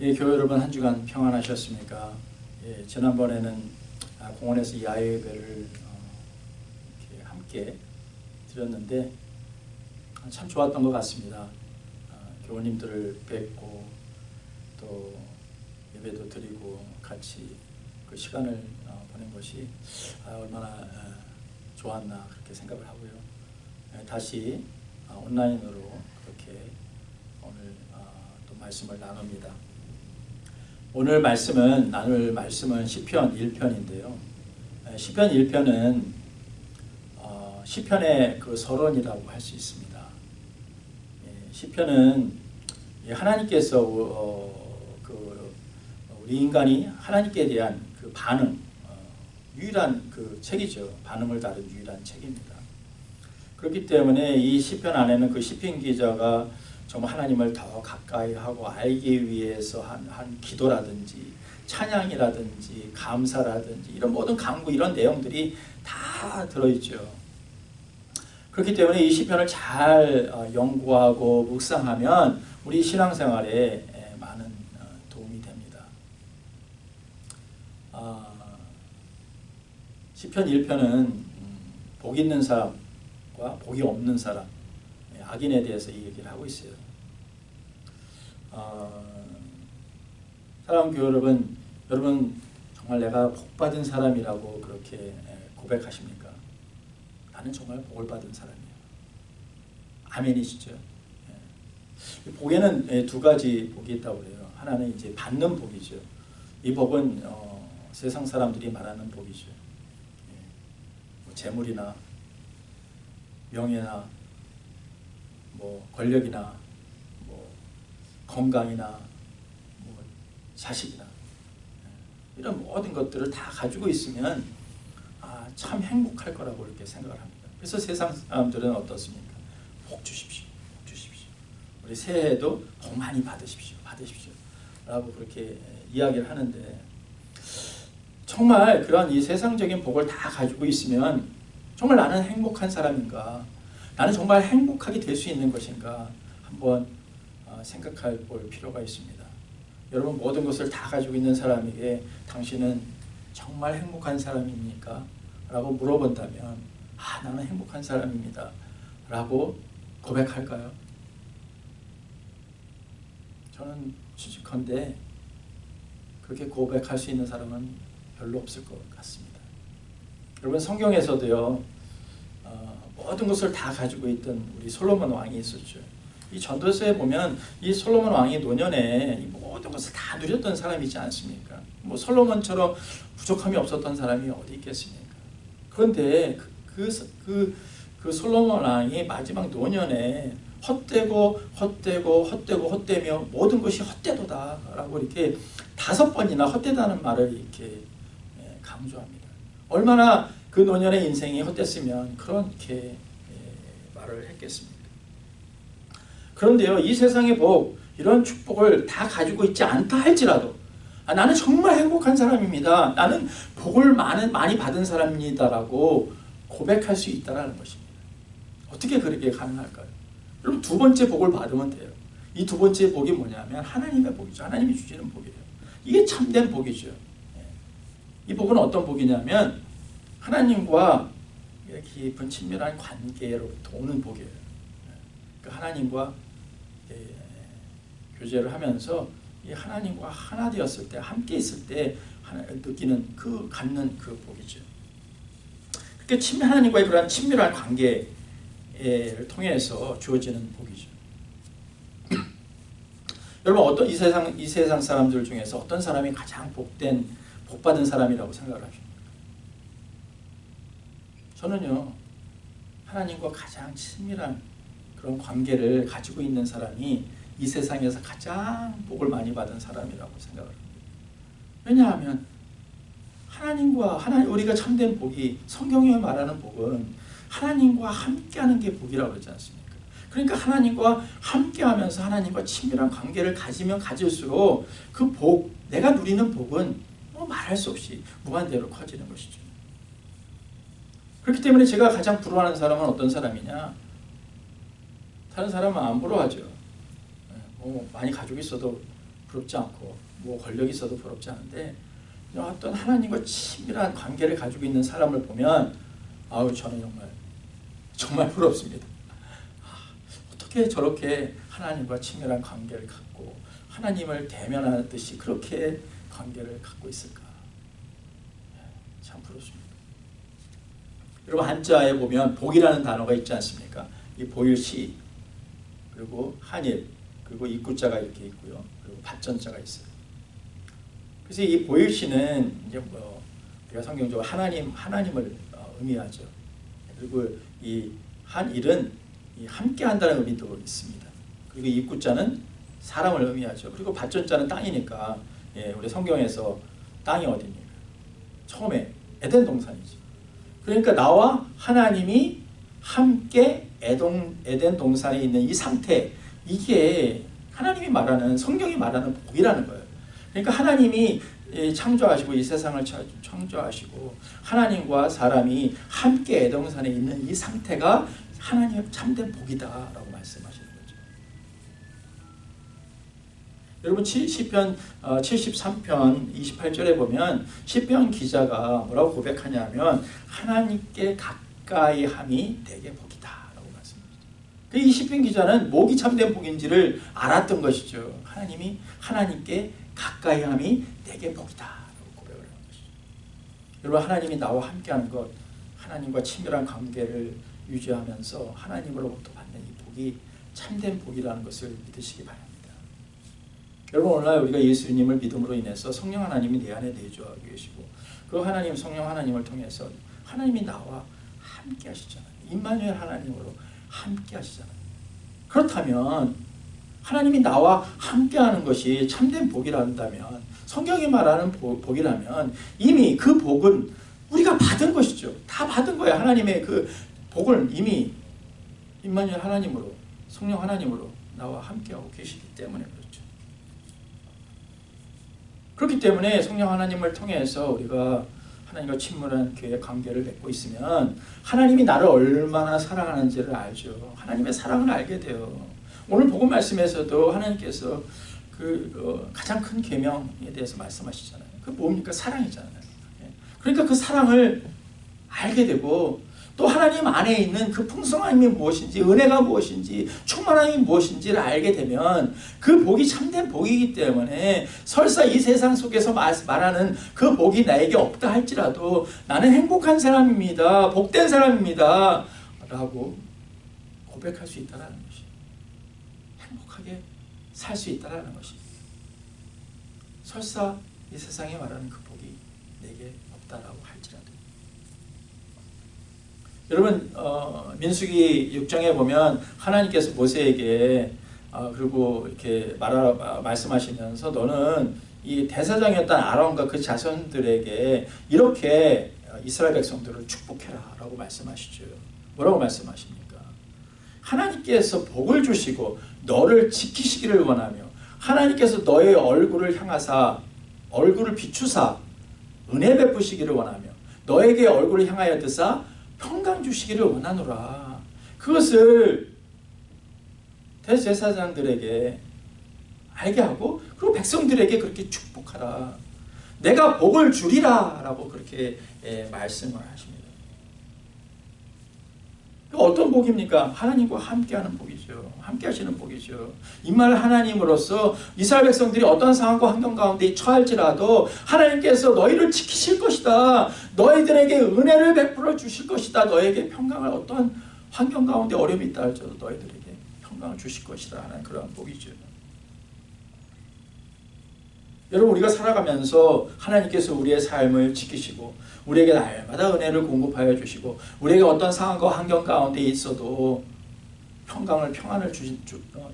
예, 교회 여러분 한 주간 평안하셨습니까? 예, 지난번에는 공원에서 야외 예배를 이렇게 함께 드렸는데 참 좋았던 것 같습니다. 교우님들을 뵙고 또 예배도 드리고 같이 그 시간을 보낸 것이 얼마나 좋았나 그렇게 생각을 하고요. 다시 온라인으로 그렇게 오늘 또 말씀을 나눕니다. 오늘 나눌 말씀은 시편 1편인데요. 시편 1편은 시편의 그 서론이라고 할 수 있습니다. 시편은 하나님께서 우리 인간이 하나님께 대한 그 반응, 유일한 그 책이죠. 반응을 다룬 유일한 책입니다. 그렇기 때문에 이 시편 안에는 그 시편 기자가 정말 하나님을 더 가까이 하고 알기 위해서 한 기도라든지 찬양이라든지 감사라든지 이런 모든 간구 이런 내용들이 다 들어있죠. 그렇기 때문에 이 시편을 잘 연구하고 묵상하면 우리 신앙생활에 많은 도움이 됩니다. 시편 1편은 복 있는 사람과 복이 없는 사람, 악인에 대해서 이 얘기를 하고 있어요. 사랑하는 교회 여러분 정말 내가 복받은 사람이라고 그렇게 고백하십니까? 나는 정말 복을 받은 사람이에요. 아멘이시죠? 복에는 두 가지 복이 있다고 그래요. 하나는 이제 받는 복이죠. 이 복은 세상 사람들이 말하는 복이죠. 뭐 재물이나 명예나 뭐 권력이나 뭐 건강이나 뭐 자식이나 이런 모든 것들을 다 가지고 있으면 참 행복할 거라고 이렇게 생각을 합니다. 그래서 세상 사람들은 어떻습니까? 복 주십시오. 복 주십시오. 우리 새해에도 복 많이 받으십시오. 받으십시오. 라고 그렇게 이야기를 하는데 정말 그런 이 세상적인 복을 다 가지고 있으면 정말 나는 행복한 사람인가? 나는 정말 행복하게 될 수 있는 것인가? 한번 생각해 볼 필요가 있습니다. 여러분 모든 것을 다 가지고 있는 사람에게 당신은 정말 행복한 사람입니까? 라고 물어본다면 나는 행복한 사람입니다. 라고 고백할까요? 저는 추측컨대 그렇게 고백할 수 있는 사람은 별로 없을 것 같습니다. 여러분 성경에서도요 모든 것을 다 가지고 있던 우리 솔로몬 왕이 있었죠. 이 전도서에 보면 이 솔로몬 왕이 노년에 이 모든 것을 다 누렸던 사람이지 않습니까? 뭐 솔로몬처럼 부족함이 없었던 사람이 어디 있겠습니까? 그런데 그 솔로몬 왕이 마지막 노년에 헛되고 헛되며 모든 것이 헛되도다라고 이렇게 5번이나 헛되다는 말을 이렇게 강조합니다. 얼마나 그 노년의 인생이 헛됐으면 그렇게 말을 했겠습니까? 그런데요, 이 세상의 복, 이런 축복을 다 가지고 있지 않다 할지라도 나는 정말 행복한 사람입니다. 나는 복을 많이 받은 사람입니다라고 고백할 수 있다는 것입니다. 어떻게 그렇게 가능할까요? 여러분 두 번째 복을 받으면 돼요. 이 두 번째 복이 뭐냐면 하나님의 복이죠. 하나님이 주시는 복이에요. 이게 참된 복이죠. 이 복은 어떤 복이냐면 하나님과 깊은 친밀한 관계로부터 오는 복이에요. 그러니까 하나님과 교제를 하면서 이 하나님과 하나 되었을 때, 함께 있을 때 느끼는 갖는 그 복이죠. 그러니까 하나님과의 그런 친밀한 관계를 통해서 주어지는 복이죠. 여러분 이 세상 사람들 중에서 어떤 사람이 가장 복받은 사람이라고 생각을 하십니까? 저는요 하나님과 가장 친밀한 그런 관계를 가지고 있는 사람이 이 세상에서 가장 복을 많이 받은 사람이라고 생각을 합니다. 왜냐하면 우리가 참된 복이 성경에 말하는 복은 하나님과 함께하는 게 복이라고 그러지 않습니까? 그러니까 하나님과 함께하면서 하나님과 친밀한 관계를 가지면 가질수록 그 복, 내가 누리는 복은 말할 수 없이 무한대로 커지는 것이죠. 그렇기 때문에 제가 가장 부러워하는 사람은 어떤 사람이냐? 다른 사람은 안 부러워하죠. 많이 가지고 있어도 부럽지 않고 뭐 권력이 있어도 부럽지 않은데 어떤 하나님과 친밀한 관계를 가지고 있는 사람을 보면 아우 저는 정말 부럽습니다. 어떻게 저렇게 하나님과 친밀한 관계를 갖고 하나님을 대면하듯이 그렇게 관계를 갖고 있을까? 참 부럽습니다. 여러분 한자에 보면 복이라는 단어가 있지 않습니까? 이 보일시 그리고 한일 그리고 입구자가 이렇게 있고요. 그리고 받전자가 있어요. 그래서 이 보일시는 이제 우리가 성경적으로 하나님을 의미하죠. 그리고 이 한일은 함께한다는 의미도 있습니다. 그리고 입구자는 사람을 의미하죠. 그리고 받전자는 땅이니까 우리 성경에서 땅이 어디입니까? 처음에 에덴 동산이죠. 그러니까 나와 하나님이 함께 에덴 동산에 있는 이 상태, 이게 하나님이 말하는, 성경이 말하는 복이라는 거예요. 그러니까 하나님이 창조하시고 이 세상을 창조하시고 하나님과 사람이 함께 에덴동산에 있는 이 상태가 하나님의 참된 복이다라고 말씀하시는 거죠. 여러분 시편 73편 28절에 보면 시편 기자가 뭐라고 고백하냐면 하나님께 가까이 함이 내게 복이다 라고 말씀합니다. 이 시편 기자는 목이 참된 복인지를 알았던 것이죠. 하나님이 하나님께 가까이 함이 내게 복이다 라고 고백을 하는 것이죠. 여러분 하나님이 나와 함께하는 것, 하나님과 친밀한 관계를 유지하면서 하나님으로부터 받는 이 복이 참된 복이라는 것을 믿으시기 바랍니다. 여러분 오늘날 우리가 예수님을 믿음으로 인해서 성령 하나님이 내 안에 내주하고 계시고 그 하나님 성령 하나님을 통해서 하나님이 나와 함께 하시잖아요. 임마누엘 하나님으로 함께 하시잖아요. 그렇다면 하나님이 나와 함께하는 것이 참된 복이란다면, 성경이 말하는 복이라면 이미 그 복은 우리가 받은 것이죠. 다 받은 거예요. 하나님의 그 복을 이미 임마누엘 하나님으로, 성령 하나님으로 나와 함께하고 계시기 때문에 그렇죠. 그렇기 때문에 성령 하나님을 통해서 우리가 하나님과 친밀한 관계를 맺고 있으면 하나님이 나를 얼마나 사랑하는지를 알죠. 하나님의 사랑을 알게 돼요. 오늘 복음 말씀에서도 하나님께서 가장 큰 계명에 대해서 말씀하시잖아요. 그 뭡니까? 사랑이잖아요. 그러니까 그 사랑을 알게 되고 또 하나님 안에 있는 그 풍성함이 무엇인지, 은혜가 무엇인지, 충만함이 무엇인지를 알게 되면 그 복이 참된 복이기 때문에 설사 이 세상 속에서 말하는 그 복이 나에게 없다 할지라도 나는 행복한 사람입니다, 복된 사람입니다 라고 고백할 수 있다는 것이, 행복하게 살 수 있다는 것이, 설사 이 세상에 말하는 그 복이 내게 없다라고 할지라도. 여러분 민수기 6장에 보면 하나님께서 모세에게 그리고 이렇게 말씀하시면서 너는 이 대사장이었던 아론과 그 자손들에게 이렇게 이스라엘 백성들을 축복해라 라고 말씀하시죠. 뭐라고 말씀하십니까? 하나님께서 복을 주시고 너를 지키시기를 원하며 하나님께서 너의 얼굴을 향하사 얼굴을 비추사 은혜 베푸시기를 원하며 너에게 얼굴을 향하여 드사 평강 주시기를 원하노라. 그것을 대제사장들에게 알게 하고 그리고 백성들에게 그렇게 축복하라. 내가 복을 주리라 라고 그렇게 말씀을 하십니다. 어떤 복입니까? 하나님과 함께하는 복이죠. 함께 하시는 복이죠. 임마누엘 하나님으로서 이스라엘 백성들이 어떤 상황과 환경 가운데 처할지라도 하나님께서 너희를 지키실 것이다. 너희들에게 은혜를 베풀어 주실 것이다. 너에게 평강을, 어떠한 환경 가운데 어려움이 있다 할지라도 너희들에게 평강을 주실 것이다 하는 그런 복이죠. 여러분 우리가 살아가면서 하나님께서 우리의 삶을 지키시고 우리에게 날마다 은혜를 공급하여 주시고 우리에게 어떤 상황과 환경 가운데 있어도 평안을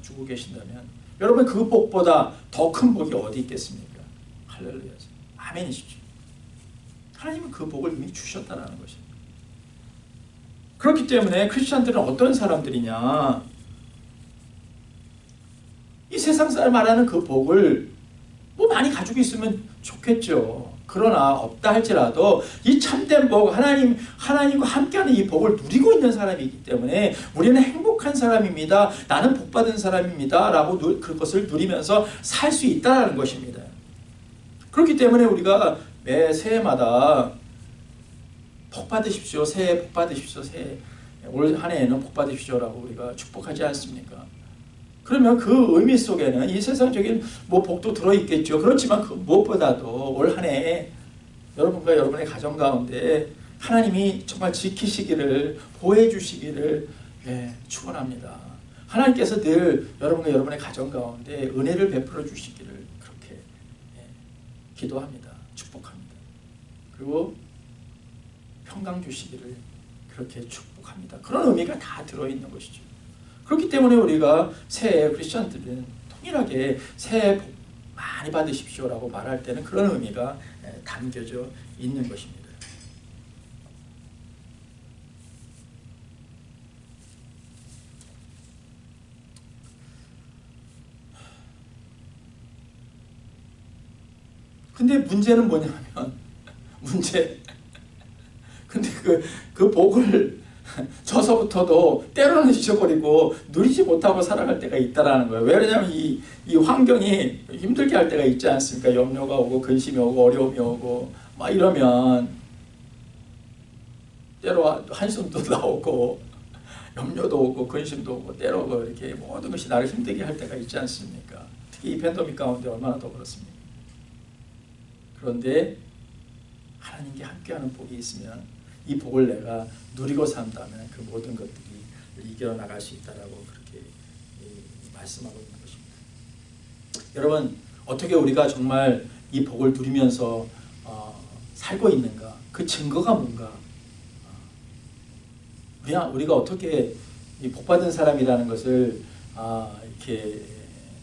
주고 계신다면 여러분 그 복보다 더 큰 복이 어디 있겠습니까? 할렐루야. 아멘이시죠. 하나님은 그 복을 이미 주셨다는 것입니다. 그렇기 때문에 크리스천들은 어떤 사람들이냐, 이 세상 사람 말하는 그 복을 뭐 많이 가지고 있으면 좋겠죠. 그러나 없다 할지라도 이 참된 복, 하나님과 함께하는 이 복을 누리고 있는 사람이기 때문에 우리는 행복한 사람입니다. 나는 복받은 사람입니다. 라고 그것을 누리면서 살 수 있다는 것입니다. 그렇기 때문에 우리가 매 새해마다 복 받으십시오. 새해 복 받으십시오. 새해 올 한 해에는 복 받으십시오라고 우리가 축복하지 않습니까? 그러면 그 의미 속에는 이 세상적인 뭐 복도 들어있겠죠. 그렇지만 그 무엇보다도 올 한 해 여러분과 여러분의 가정 가운데 하나님이 정말 지키시기를, 보호해 주시기를 축원합니다. 하나님께서 늘 여러분과 여러분의 가정 가운데 은혜를 베풀어 주시기를 그렇게 기도합니다. 축복합니다. 그리고 평강 주시기를 그렇게 축복합니다. 그런 의미가 다 들어있는 것이죠. 그렇기 때문에 우리가 새해 크리스천들은 통일하게 새해 복 많이 받으십시오라고 말할 때는 그런 의미가 담겨져 있는 것입니다. 근데 문제는 뭐냐면 근데 그 복을 저서부터도 때로는 잊어버리고 누리지 못하고 살아갈 때가 있다라는 거예요. 왜냐하면 이 환경이 힘들게 할 때가 있지 않습니까? 염려가 오고 근심이 오고 어려움이 오고 막 이러면 때로 한숨도 나오고 염려도 오고 근심도 오고 때로 이렇게 모든 것이 나를 힘들게 할 때가 있지 않습니까? 특히 이 팬데믹 가운데 얼마나 더 그렇습니까? 그런데 하나님께 함께하는 복이 있으면 이 복을 내가 누리고 산다면 그 모든 것들이 이겨나갈 수 있다라고 그렇게 말씀하고 있는 것입니다. 여러분, 어떻게 우리가 정말 이 복을 누리면서 살고 있는가? 그 증거가 뭔가? 우리가 어떻게 이 복받은 사람이라는 것을 이렇게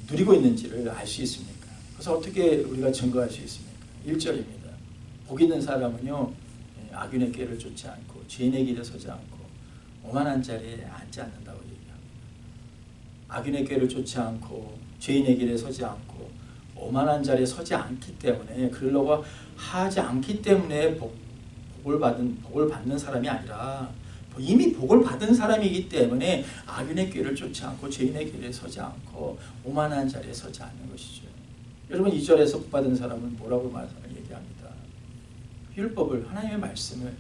누리고 있는지를 알 수 있습니까? 그래서 어떻게 우리가 증거할 수 있습니까? 1절입니다. 복 있는 사람은요, 악인의 꾀를 쫓지 않고 죄인의 길에 서지 않고 오만한 자리에 앉지 않는다고 얘기합니다. 악인의 꾀를 쫓지 않고 죄인의 길에 서지 않고 오만한 자리에 서지 않기 때문에 그러려고 하지 않기 때문에 복을 받는 사람이 아니라 이미 복을 받은 사람이기 때문에 악인의 꾀를 쫓지 않고 죄인의 길에 서지 않고 오만한 자리에 서지 않는 것이죠. 여러분, 2절에서 복 받은 사람은 뭐라고 얘기합니다. 율법을, 하나님의 말씀을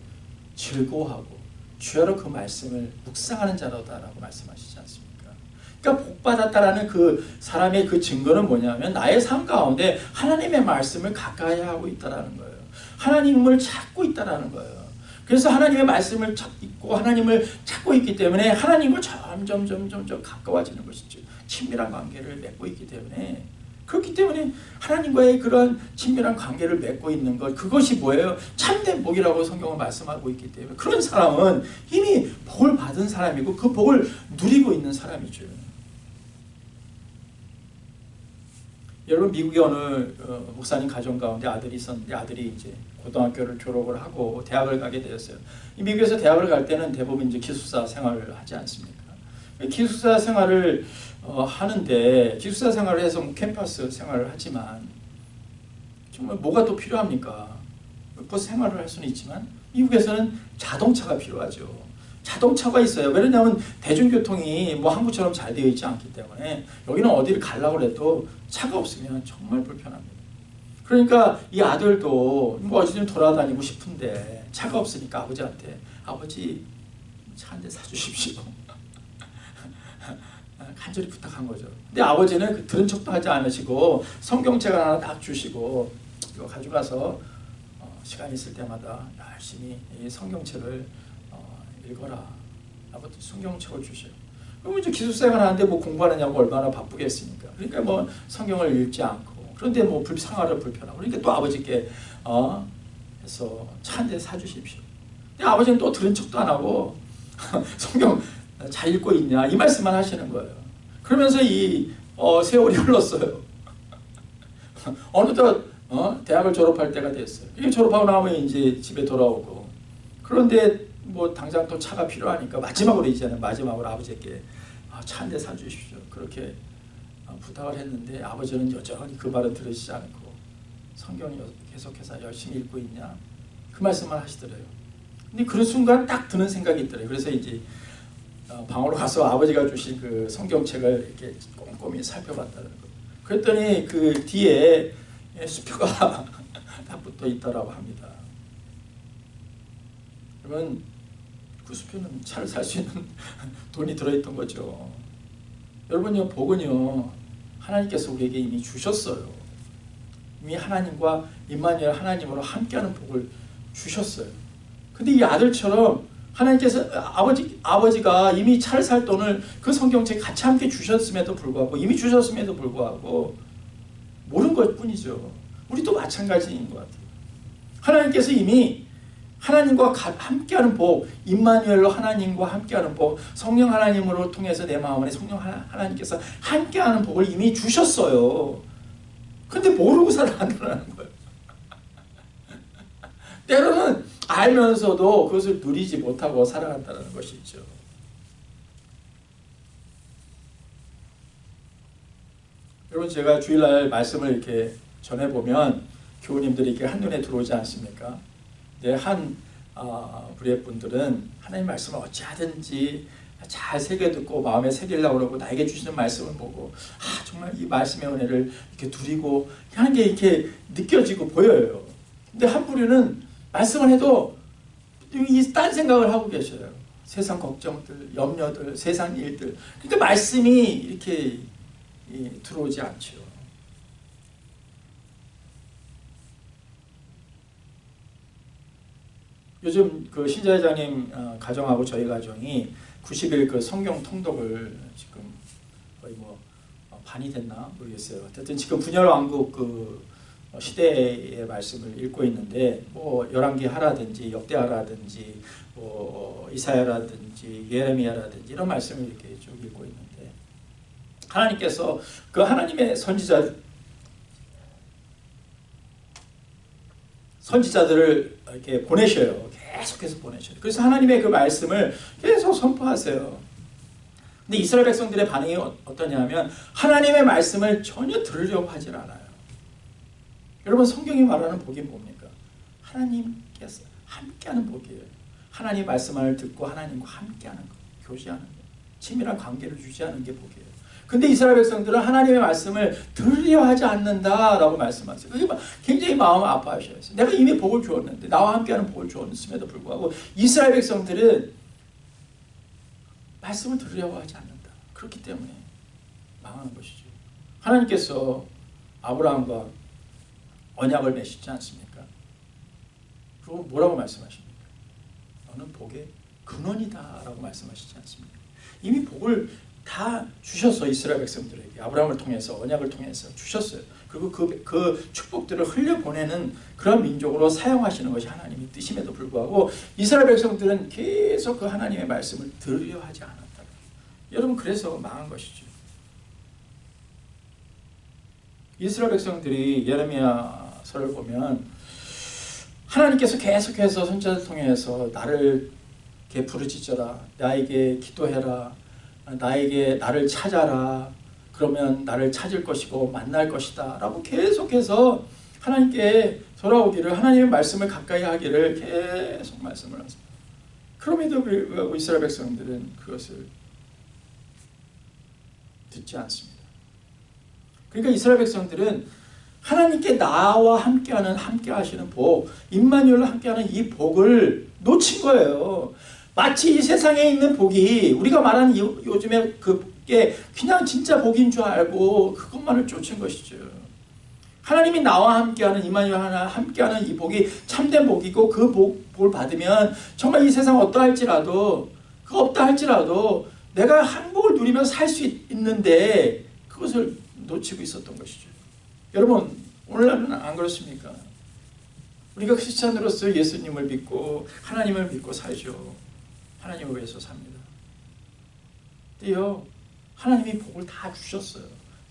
즐거워하고 주야로 그 말씀을 묵상하는 자로다라고 말씀하시지 않습니까? 그러니까 복 받았다라는 그 사람의 그 증거는 뭐냐면 나의 삶 가운데 하나님의 말씀을 가까이 하고 있다라는 거예요. 하나님을 찾고 있다라는 거예요. 그래서 하나님의 말씀을 찾고 하나님을 찾고 있기 때문에 하나님과 점점 가까워지는 것이죠. 친밀한 관계를 맺고 있기 때문에, 그렇기 때문에 하나님과의 그런 친밀한 관계를 맺고 있는 것, 그것이 뭐예요? 참된 복이라고 성경은 말씀하고 있기 때문에 그런 사람은 이미 복을 받은 사람이고 그 복을 누리고 있는 사람이죠. 여러분, 미국의 어느 목사님 가정 가운데 아들이 있었는데 아들이 이제 고등학교를 졸업을 하고 대학을 가게 되었어요. 미국에서 대학을 갈 때는 대부분 이제 기숙사 생활을 하지 않습니까? 기숙사 생활을 하는데 기숙사 생활을 해서 캠퍼스 생활을 하지만 정말 뭐가 또 필요합니까? 버스 생활을 할 수는 있지만 미국에서는 자동차가 필요하죠. 자동차가 있어요. 왜냐하면 대중교통이 뭐 한국처럼 잘 되어 있지 않기 때문에 여기는 어디를 가려고 해도 차가 없으면 정말 불편합니다. 그러니까 이 아들도 뭐 어디 좀 돌아다니고 싶은데 차가 없으니까 아버지한테 아버지 차 한 대 사주십시오. 간절히 부탁한 거죠. 근데 아버지는 들은 척도 하지 않으시고 성경책 하나 딱 주시고 이거 가져가서 시간 있을 때마다 열심히 이 성경책을 읽어라. 아버지 성경책을 주셔요. 그럼 이제 기숙생활 하는데 뭐 공부하느냐고 얼마나 바쁘겠습니까? 그러니까 뭐 성경을 읽지 않고 그런데 뭐 생활을 불편하고 그러니까 또 아버지께 해서 차 한 대 사주십시오. 근데 아버지는 또 들은 척도 안 하고 성경 잘 읽고 있냐 이 말씀만 하시는 거예요. 그러면서 이 세월이 흘렀어요. 어느덧 대학을 졸업할 때가 됐어요. 이게 졸업하고 나면 이제 집에 돌아오고 그런데 뭐 당장 또 차가 필요하니까 마지막으로 아버지께 차 한 대 사주십시오. 그렇게 부탁을 했는데 아버지는 여전히 그 말을 들으시지 않고 성경 계속해서 열심히 읽고 있냐? 그 말씀만 하시더래요. 근데 그런 순간 딱 드는 생각이 있더래요. 그래서 이제 방으로 가서 아버지가 주신 그 성경책을 이렇게 꼼꼼히 살펴봤다는 거. 그랬더니 그 뒤에 수표가 다 붙어 있더라고 합니다. 그러면 그 수표는 차를 살 수 있는 돈이 들어있던 거죠. 여러분요, 복은요, 하나님께서 우리에게 이미 주셨어요. 이미 하나님과 임마누엘 하나님으로 함께하는 복을 주셨어요. 근데 이 아들처럼 하나님께서 아버지가 이미 차를 살 돈을 그 성경책 같이 함께 주셨음에도 불구하고, 이미 주셨음에도 불구하고 모르는 것 뿐이죠. 우리도 마찬가지인 것 같아요. 하나님께서 이미 하나님과 함께하는 복, 임마누엘로 하나님과 함께하는 복, 성령 하나님으로 통해서 내 마음 안에 성령 하나님께서 함께하는 복을 이미 주셨어요. 근데 모르고 살아간다는 거예요. 때로는 알면서도 그것을 누리지 못하고 살아간다는 것이죠. 여러분, 제가 주일날 말씀을 이렇게 전해보면 교우님들이 이렇게 한눈에 들어오지 않습니까? 한 부류의 분들은 하나님 말씀을 어찌하든지 잘 새겨듣고 마음에 새기려고 그러고 나에게 주시는 말씀을 보고 정말 이 말씀의 은혜를 이렇게 누리고 하는 게 이렇게 느껴지고 보여요. 근데 한 부류는 말씀을 해도 딴 생각을 하고 계셔요. 세상 걱정들, 염려들, 세상 일들. 그러니까 말씀이 이렇게 들어오지 않죠. 요즘 그 신자회장님 가정하고 저희 가정이 90일 그 성경 통독을 지금 거의 반이 됐나 모르겠어요. 어쨌든 지금 분열왕국 그 시대의 말씀을 읽고 있는데 열왕기 하라든지 역대하라든지 이사야라든지 예레미야라든지 이런 말씀을 이렇게 쭉 읽고 있는데, 하나님께서 그 하나님의 선지자들을 이렇게 보내셔요. 계속해서 보내셔요. 그래서 하나님의 그 말씀을 계속 선포하세요. 근데 이스라엘 백성들의 반응이 어떠냐면 하나님의 말씀을 전혀 들으려고 하질 않아요. 여러분, 성경이 말하는 복이 뭡니까? 하나님께서 함께하는 복이에요. 하나님 말씀을 듣고 하나님과 함께하는 것, 교제하는 것, 친밀한 관계를 유지하는 게 복이에요. 근데 이스라엘 백성들은 하나님의 말씀을 들으려 하지 않는다라고 말씀하세요. 그게 굉장히 마음을 아파하셔요. 내가 이미 복을 주었는데, 나와 함께하는 복을 주었음에도 불구하고 이스라엘 백성들은 말씀을 들으려고 하지 않는다. 그렇기 때문에 망하는 것이죠. 하나님께서 아브라함과 언약을 맺으시지 않습니까? 그리고 뭐라고 말씀하십니까? 너는 복의 근원이다 라고 말씀하시지 않습니까? 이미 복을 다 주셨어. 이스라엘 백성들에게 아브라함을 통해서, 언약을 통해서 주셨어요. 그리고 그 축복들을 흘려보내는 그런 민족으로 사용하시는 것이 하나님의 뜻임에도 불구하고 이스라엘 백성들은 계속 그 하나님의 말씀을 들으려 하지 않았다. 여러분, 그래서 망한 것이죠. 이스라엘 백성들이 예레미야서를 보면 하나님께서 계속해서 선지자를 통해서 나를 부르짖어라, 나에게 기도해라, 나를 찾아라, 그러면 나를 찾을 것이고 만날 것이다 라고 계속해서 하나님께 돌아오기를, 하나님의 말씀을 가까이 하기를 계속 말씀을 하세요. 그럼에도 불구하고 이스라엘 백성들은 그것을 듣지 않습니다. 그러니까 이스라엘 백성들은 하나님께 나와 함께 하시는 복, 임마누엘로 함께하는 이 복을 놓친 거예요. 마치 이 세상에 있는 복이, 우리가 말하는 요즘에 그게 그냥 진짜 복인 줄 알고 그것만을 쫓은 것이죠. 하나님이 나와 함께하는, 임마누엘 하나 함께하는 이 복이 참된 복이고, 그 복을 받으면 정말 이 세상 어떠할지라도, 그 없다 할지라도 내가 행복을 누리면서 살 수 있는데 그것을 놓치고 있었던 것이죠. 여러분, 오늘날은 안 그렇습니까? 우리가 크리스찬으로서 예수님을 믿고 하나님을 믿고 살죠. 하나님을 위해서 삽니다. 근데요, 하나님이 복을 다 주셨어요.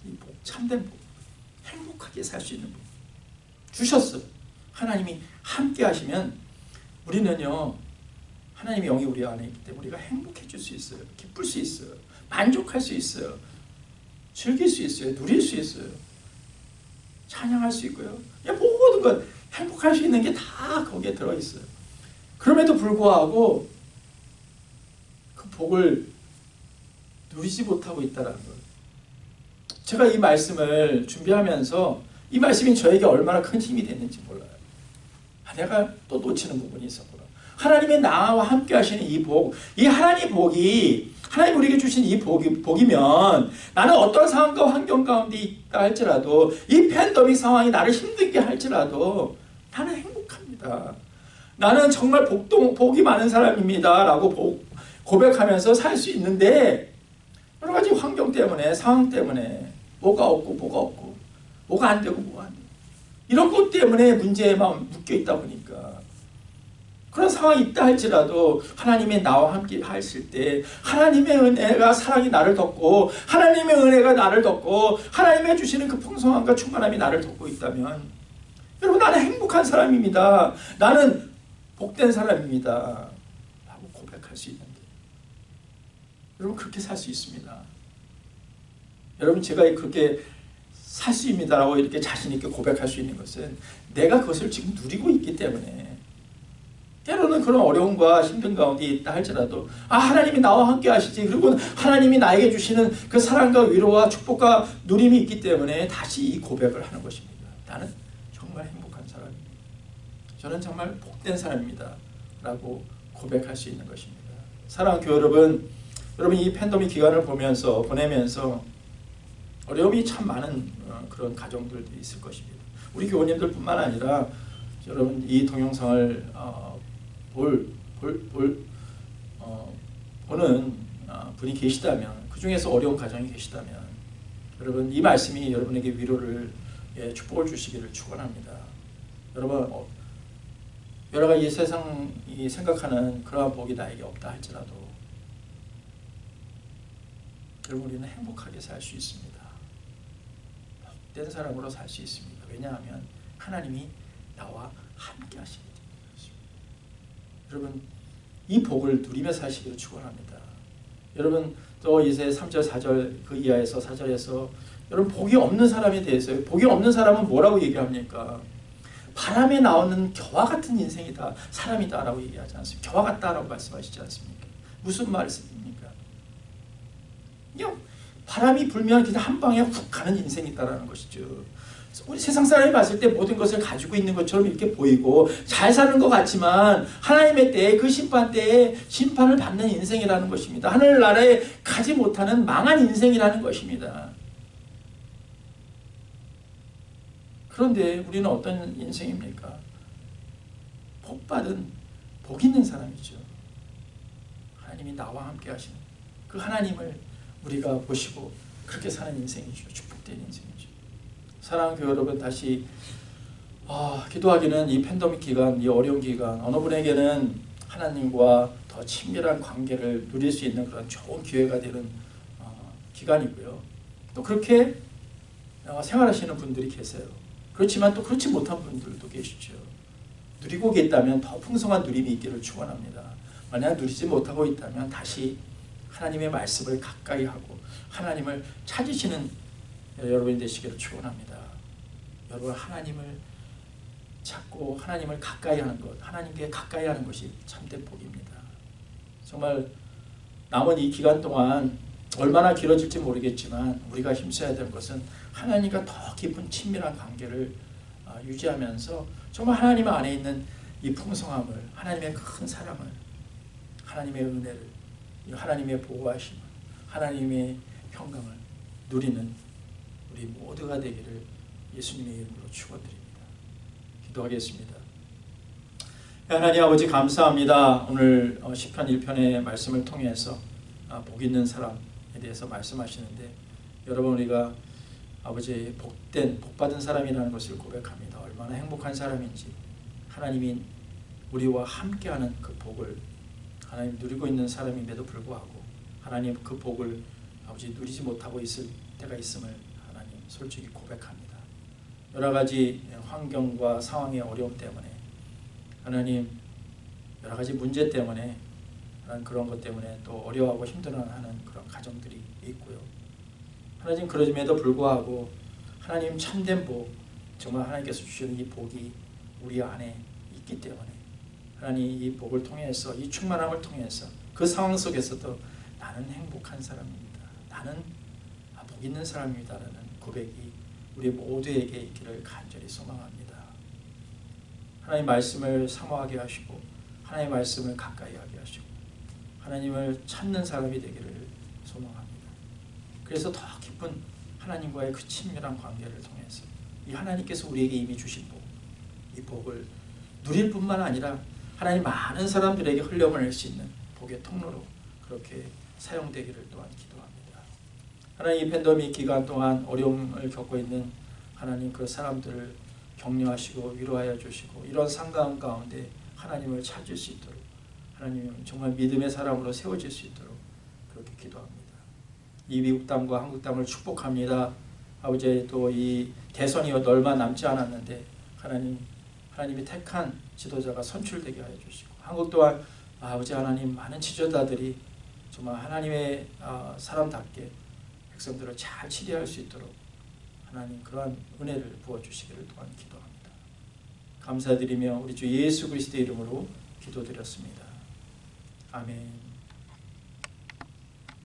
이 복, 참된 복, 행복하게 살 수 있는 복 주셨어요. 하나님이 함께 하시면 우리는요, 하나님의 영이 우리 안에 있기 때문에 우리가 행복해질 수 있어요. 기쁠 수 있어요. 만족할 수 있어요. 즐길 수 있어요. 누릴 수 있어요. 찬양할 수 있고요. 모든 것 행복할 수 있는 게 다 거기에 들어있어요. 그럼에도 불구하고 그 복을 누리지 못하고 있다는 것. 제가 이 말씀을 준비하면서 이 말씀이 저에게 얼마나 큰 힘이 됐는지 몰라요. 내가 또 놓치는 부분이 있었구나. 하나님의 나와 함께 하시는 이 복, 이 하나님 복이, 하나님 우리에게 주신 이 복이면 나는 어떤 상황과 환경 가운데 있다 할지라도, 이 팬데믹 상황이 나를 힘들게 할지라도 나는 행복합니다. 나는 정말 복이 많은 사람입니다 라고 고백하면서 살 수 있는데, 여러 가지 환경 때문에, 상황 때문에 뭐가 없고 뭐가 안 되고 뭐가 안 되고 이런 것 때문에 문제에만 묶여 있다 보니까, 그런 상황이 있다 할지라도 하나님의 나와 함께 하실 때 하나님의 은혜가, 사랑이 나를 덮고 하나님의 은혜가 나를 덮고 하나님의 주시는 그 풍성함과 충만함이 나를 덮고 있다면, 여러분 나는 행복한 사람입니다. 나는 복된 사람입니다 라고 고백할 수 있는데, 여러분 그렇게 살 수 있습니다. 여러분 제가 그렇게 살 수 있습니다 라고 이렇게 자신 있게 고백할 수 있는 것은 내가 그것을 지금 누리고 있기 때문에, 때로는 그런 어려움과 힘든 가운데 있다 할지라도 하나님이 나와 함께 하시지, 그리고 하나님이 나에게 주시는 그 사랑과 위로와 축복과 누림이 있기 때문에 다시 이 고백을 하는 것입니다. 나는 정말 행복한 사람입니다. 저는 정말 복된 사람입니다 라고 고백할 수 있는 것입니다. 사랑하는 교회 여러분 이 팬데믹 기간을 보내면서 어려움이 참 많은 그런 가정들도 있을 것입니다. 우리 교우님들 뿐만 아니라 여러분 이 동영상을 보는 분이 계시다면, 그 중에서 어려운 가정이 계시다면, 여러분 이 말씀이 여러분에게 위로를, 축복을 주시기를 축원합니다. 여러분 여러 가지 세상이 생각하는 그러한 복이 나에게 없다 할지라도 여러분 우리는 행복하게 살 수 있습니다. 복된 사람으로 살 수 있습니다. 왜냐하면 하나님이 나와 함께 하시기 때문입니다. 여러분 이 복을 누리며 사시기를 축원합니다. 여러분 또 이제 3절 4절 그 이하에서 4절에서 여러분 복이 없는 사람에 대해서, 복이 없는 사람은 뭐라고 얘기합니까? 바람에 나오는 겨와 같은 인생이다, 사람이다 라고 얘기하지 않습니까? 겨와 같다라고 말씀하시지 않습니까? 무슨 말씀입니까? 그냥 바람이 불면 그냥 한 방에 훅 가는 인생이다라는 것이죠. 우리 세상 사람이 봤을 때 모든 것을 가지고 있는 것처럼 이렇게 보이고 잘 사는 것 같지만 하나님의 때에, 그 심판 때에 심판을 받는 인생이라는 것입니다. 하늘나라에 가지 못하는 망한 인생이라는 것입니다. 그런데 우리는 어떤 인생입니까? 복 있는 사람이죠. 하나님이 나와 함께 하시는 그 하나님을 우리가 보시고 그렇게 사는 인생이죠. 축복된 인생이죠. 사랑하는 교회 여러분, 다시 기도하기는 이 팬데믹 기간, 이 어려운 기간, 어느 분에게는 하나님과 더 친밀한 관계를 누릴 수 있는 그런 좋은 기회가 되는 기간이고요. 또 그렇게 생활하시는 분들이 계세요. 그렇지만 또 그렇지 못한 분들도 계시죠. 누리고 계시다면 더 풍성한 누림이 있기를 축원합니다. 만약 누리지 못하고 있다면 다시 하나님의 말씀을 가까이 하고 하나님을 찾으시는 여러분이 되시기를 축원합니다. 여러분 하나님을 찾고 하나님을 가까이 하는 것, 하나님께 가까이 하는 것이 참된 복입니다. 정말 남은 이 기간 동안 얼마나 길어질지 모르겠지만 우리가 힘써야 될 것은 하나님과 더 깊은 친밀한 관계를 유지하면서 정말 하나님 안에 있는 이 풍성함을, 하나님의 큰 사랑을, 하나님의 은혜를, 하나님의 보호하심을, 하나님의 평강을 누리는 우리 모두가 되기를 예수님의 이름으로 축원드립니다. 기도하겠습니다. 하나님 아버지 감사합니다. 오늘 시편 1편의 말씀을 통해서 복 있는 사람에 대해서 말씀하시는데, 여러분 우리가 아버지 복받은 사람이라는 것을 고백합니다. 얼마나 행복한 사람인지, 하나님이 우리와 함께하는 그 복을 하나님 누리고 있는 사람임에도 불구하고 하나님 그 복을 아버지 누리지 못하고 있을 때가 있음을 하나님 솔직히 고백합니다. 여러 가지 환경과 상황의 어려움 때문에, 하나님 여러 가지 문제 때문에, 그런 것 때문에 또 어려워하고 힘들어하는 그런 가정들이 있고요. 하나님 그러심에도 불구하고 하나님 참된 복, 정말 하나님께서 주시는 이 복이 우리 안에 있기 때문에 하나님 이 복을 통해서 이 충만함을 통해서 그 상황 속에서도 나는 행복한 사람입니다. 나는 복 있는 사람입니다라는 고백이 우리 모두에게 있기를 간절히 소망합니다. 하나님 말씀을 사모하게 하시고 하나님 말씀을 가까이 하게 하시고 하나님을 찾는 사람이 되기를 소망합니다. 그래서 더 깊은 하나님과의 그 친밀한 관계를 통해서 이 하나님께서 우리에게 이미 주신 복, 이 복을 누릴 뿐만 아니라 하나님 많은 사람들에게 흘려보낼 수 있는 복의 통로로 그렇게 사용되기를 또한 기도합니다. 하나님 이 팬데믹 기간 동안 어려움을 겪고 있는 하나님 그 사람들을 격려하시고 위로하여 주시고 이런 상황 가운데 하나님을 찾을 수 있도록 하나님 정말 믿음의 사람으로 세워질 수 있도록 그렇게 기도합니다. 이 미국 땅과 한국 땅을 축복합니다. 아버지 또 이 대선이 얼마 남지 않았는데 하나님이 택한 지도자가 선출되게 하여 주시고 한국 또한 아버지 하나님 많은 지도자들이 정말 하나님의 사람답게 백성들을 잘 치리할 수 있도록 하나님 그러한 은혜를 부어주시기를 또한 기도합니다. 감사드리며 우리 주 예수 그리스도의 이름으로 기도드렸습니다. 아멘.